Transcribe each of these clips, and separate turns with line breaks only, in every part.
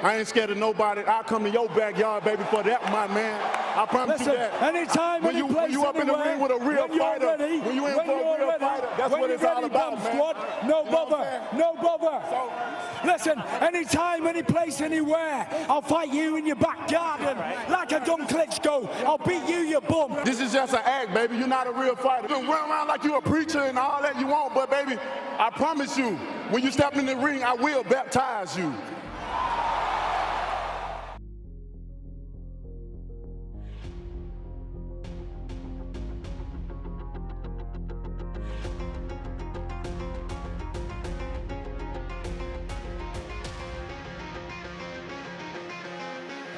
I ain't scared of nobody. I'll come in your backyard, baby, for that, my man. I promise you that.
Anytime,
when you up in the ring with a real fighter, when you in for a real fighter, that's what it's all about, man.
Squad, no bother, no bother.
So,
listen, anytime, any place, anywhere, I'll fight you in your back garden like a dumb Klitschko. I'll beat you, you bum.
this is just an act, baby. You're not a real fighter. You can run around like you a preacher and all that you want, but baby, I promise you, when you step in the ring, I will baptize you.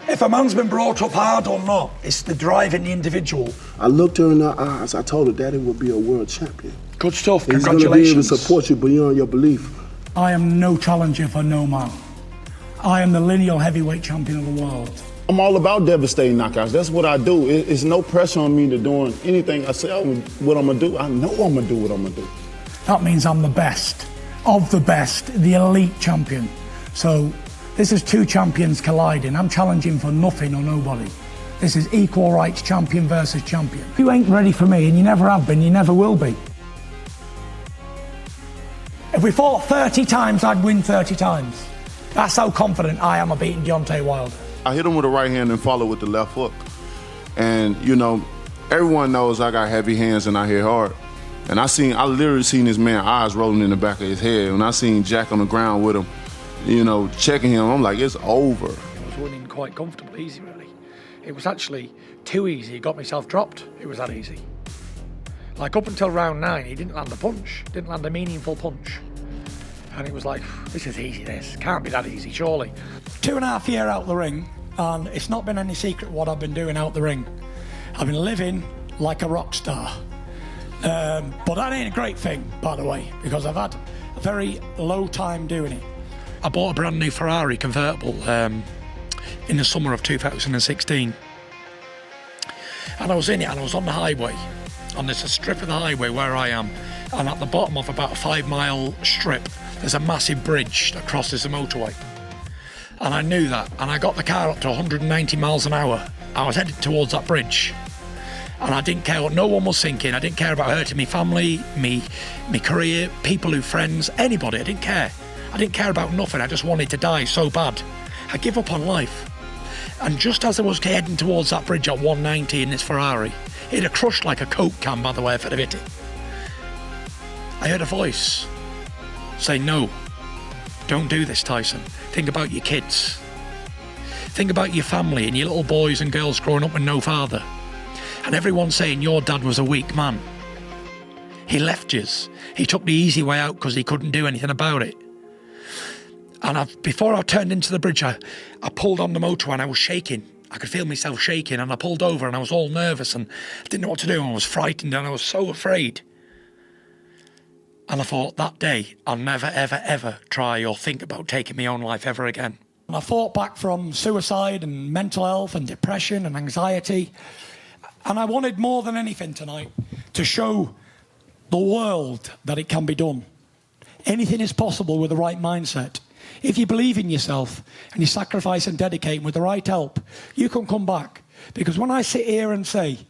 If a man's been brought up hard or not, it's the drive in the individual.
I looked her in her eyes. I told her Daddy will be a world champion.
Good stuff,
He's
congratulations.
going to be able to support you beyond your belief.
I am no challenger for no man. I am the lineal heavyweight champion of the world.
I'm all about devastating knockouts. That's what I do. It's no pressure on me to doing anything I say what I'm going to do. I know I'm going to do what I'm going to do.
That means I'm the best, of the best, the elite champion. So this is two champions colliding. I'm challenging for nothing or nobody. This is equal rights champion versus champion. If you ain't ready for me, and you never have been, you never will be. If we fought 30 times, I'd win 30 times. That's how confident I am of beating Deontay Wilder.
I hit him with the right hand and follow with the left hook. And, you know, everyone knows I got heavy hands and I hit hard. And I literally seen this man's eyes rolling in the back of his head. When I seen Jack on the ground with him, you know, checking him, I'm like, it's over.
I was winning quite comfortably, easy really. It was actually too easy, it got myself dropped. It was that easy. Like up until round 9, he didn't land a punch, didn't land a meaningful punch. And it was like, this is easy, this. Can't be that easy, surely.
2.5 years out the ring, and it's not been any secret what I've been doing out the ring. I've been living like a rock star. But that ain't a great thing, by the way, because I've had a very low time doing it.
I bought a brand new Ferrari convertible in the summer of 2016. And I was in it, and I was on the highway. And there's a strip of the highway where I am. And at the bottom of about a 5-mile strip, there's a massive bridge that crosses the motorway. And I knew that, and I got the car up to 190 miles an hour. I was headed towards that bridge. And I didn't care what no one was thinking. I didn't care about hurting my family, me career, people who friends, anybody. I didn't care. I didn't care about nothing. I just wanted to die so bad. I give up on life. And just as I was heading towards that bridge at 190 in this Ferrari, it had crushed like a Coke can, by the way, if I'd have hit it. I heard a voice say, no, don't do this, Tyson. Think about your kids. Think about your family and your little boys and girls growing up with no father. And everyone saying your dad was a weak man. He left yous. He took the easy way out because he couldn't do anything about it. And before I turned into the bridge, I pulled on the motorway and I was shaking. I could feel myself shaking, and I pulled over and I was all nervous and I didn't know what to do, and I was frightened and I was so afraid. And I thought, that day, I'll never, ever, ever try or think about taking my own life ever again.
And I fought back from suicide and mental health and depression and anxiety. And I wanted more than anything tonight to show the world that it can be done. Anything is possible with the right mindset. If you believe in yourself and you sacrifice and dedicate with the right help, you can come back. Because when I sit here and say,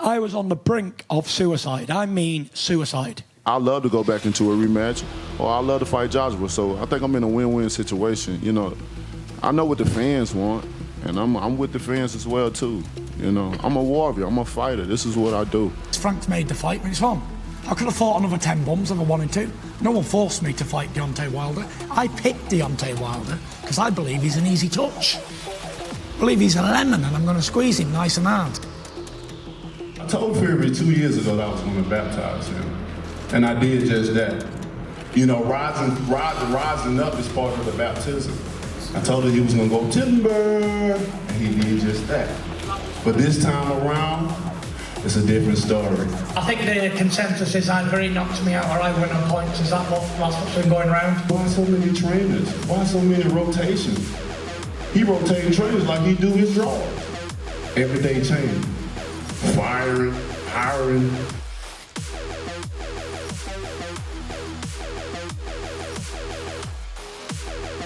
I was on the brink of suicide, I mean suicide.
I'd love to go back into a rematch, or I'd love to fight Joshua. So I think I'm in a win-win situation. You know, I know what the fans want, and I'm with the fans as well too. You know, I'm a warrior, I'm a fighter. This is what I do.
Frank's made the fight when it's on. I could have fought another 10 bums if I wanted to. No one forced me to fight Deontay Wilder. I picked Deontay Wilder because I believe he's an easy touch. I believe he's a lemon and I'm going to squeeze him nice and hard.
I told Fury 2 years ago that I was going to baptize him, and I did just that. You know, rising up is part of the baptism. I told him he was going to go timber, and he did just that. But this time around, it's a different story.
I think the consensus is either he knocks me out or I win on points. Is that what's been going around?
Why so many trainers? Why so many rotations? He rotating trainers like he do his draws. Everyday change. Firing, hiring.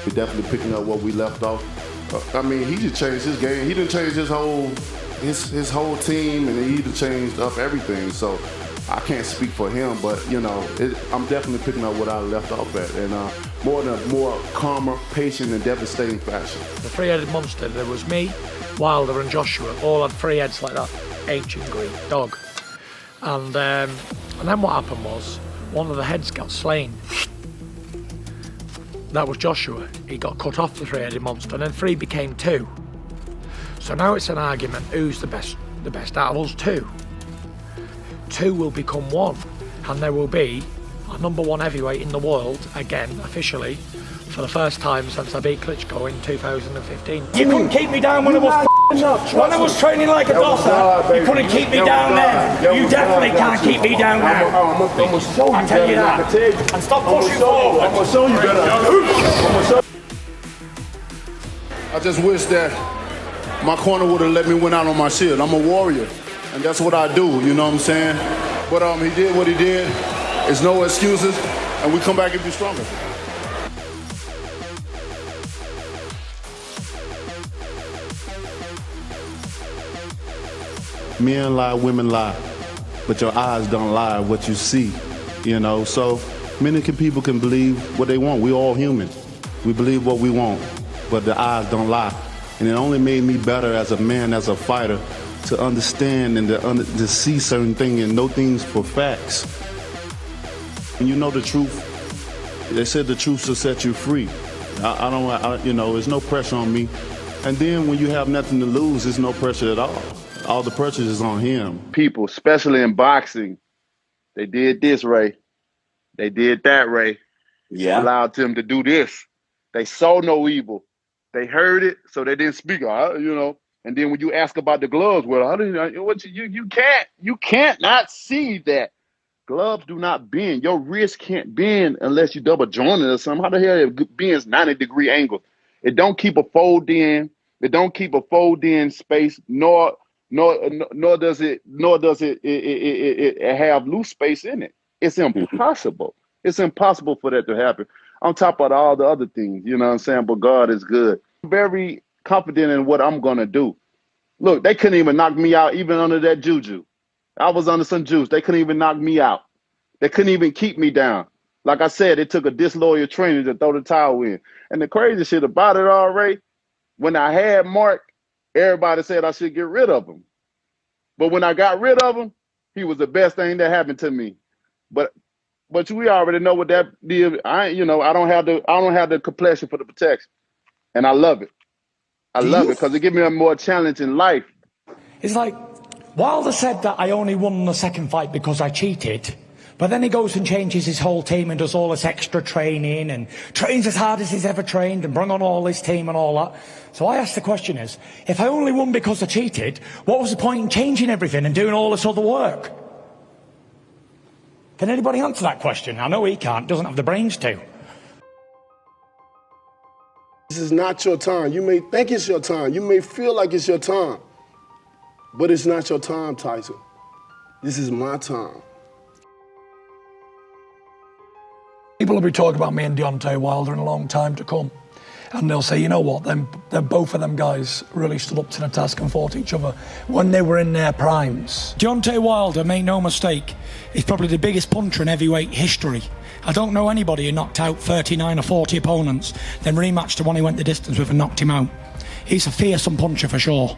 We're definitely picking up what we left off.
I mean, he just changed his game. He done changed his whole team, and he done changed up everything. So I can't speak for him, but you know, I'm definitely picking up what I left off at, and more calmer, patient, and devastating fashion.
The three-headed monster. There was me, Wilder, and Joshua. All had three heads like that ancient Greek dog. And then what happened was one of the heads got slain. That was Joshua. He got cut off the three-headed monster, and then three became two. So now it's an argument: who's the best out of us two? Two will become one, and there will be a #1 heavyweight in the world again, officially, for the first time since I beat Klitschko in 2015. You couldn't keep me down when I was training like a dosser. You couldn't keep me down then. You definitely can't keep me down now.
I'm gonna show you.
I tell you that. And stop pushing forward.
I'm gonna show you better.
I just wish that my corner would have let me win out on my shield. I'm a warrior, and that's what I do, you know what I'm saying? But he did what he did. There's no excuses, and we come back and be stronger. Men lie, women lie, but your eyes don't lie what you see, you know? So many people can believe what they want. We're all human. We believe what we want, but the eyes don't lie. And it only made me better as a man, as a fighter, to understand and to see certain things and know things for facts. When you know the truth, they said the truth will set you free. You know, there's no pressure on me. And then when you have nothing to lose, there's no pressure at all. All the pressure is on him.
People, especially in boxing, they did this, Ray. They did that, Ray.
Yeah.
Allowed them to do this. They saw no evil. They heard it, so they didn't speak. You know. And then when you ask about the gloves, well, how do you can't not see that gloves do not bend. Your wrist can't bend unless you double joint it or something. How the hell it bends 90-degree angle? It don't keep a fold in. It don't keep a fold in space, nor does it have loose space in it. It's impossible. It's impossible for that to happen. On top of all the other things, you know what I'm saying? But God is good. I'm very confident in what I'm gonna do. Look, they couldn't even knock me out even under that juju. I was under some juice. They couldn't even knock me out. They couldn't even keep me down. Like I said, it took a disloyal trainer to throw the towel in. And the crazy shit about it all, Ray, when I had Mark, everybody said I should get rid of him. But when I got rid of him, he was the best thing that happened to me. But we already know what that did. I don't have the complexion for the protection. And I love it. I love it because it gives me a more challenge in life.
It's like, Wilder said that I only won the second fight because I cheated, but then he goes and changes his whole team and does all this extra training and trains as hard as he's ever trained and bring on all this team and all that. So I ask the question is, if I only won because I cheated, what was the point in changing everything and doing all this other work? Can anybody answer that question? I know he can't, doesn't have the brains to.
This is not your time. You may think it's your time. You may feel like it's your time. But it's not your time, Tyson. This is my time.
People will be talking about me and Deontay Wilder in a long time to come. And they'll say, you know what, then both of them guys really stood up to the task and fought each other when they were in their primes. Deontay Wilder, make no mistake, is probably the biggest puncher in heavyweight history. I don't know anybody who knocked out 39 or 40 opponents, then rematched the one he went the distance with and knocked him out. He's a fearsome puncher for sure.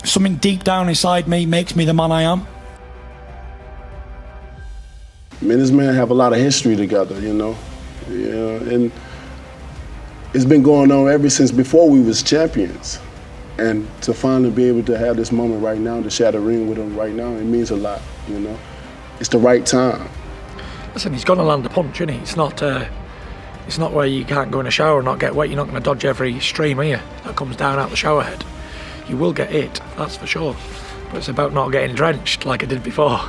Something deep down inside me makes me the man I am.
Me and this man have a lot of history together, you know. Yeah, and it's been going on ever since before we was champions. And to finally be able to have this moment right now, to share the ring with him right now, it means a lot, you know. It's the right time.
Listen, he's going to land a punch, isn't he? It's not where you can't go in a shower and not get wet. You're not going to dodge every stream here that comes down out the shower head. You will get hit, that's for sure. But it's about not getting drenched like I did before.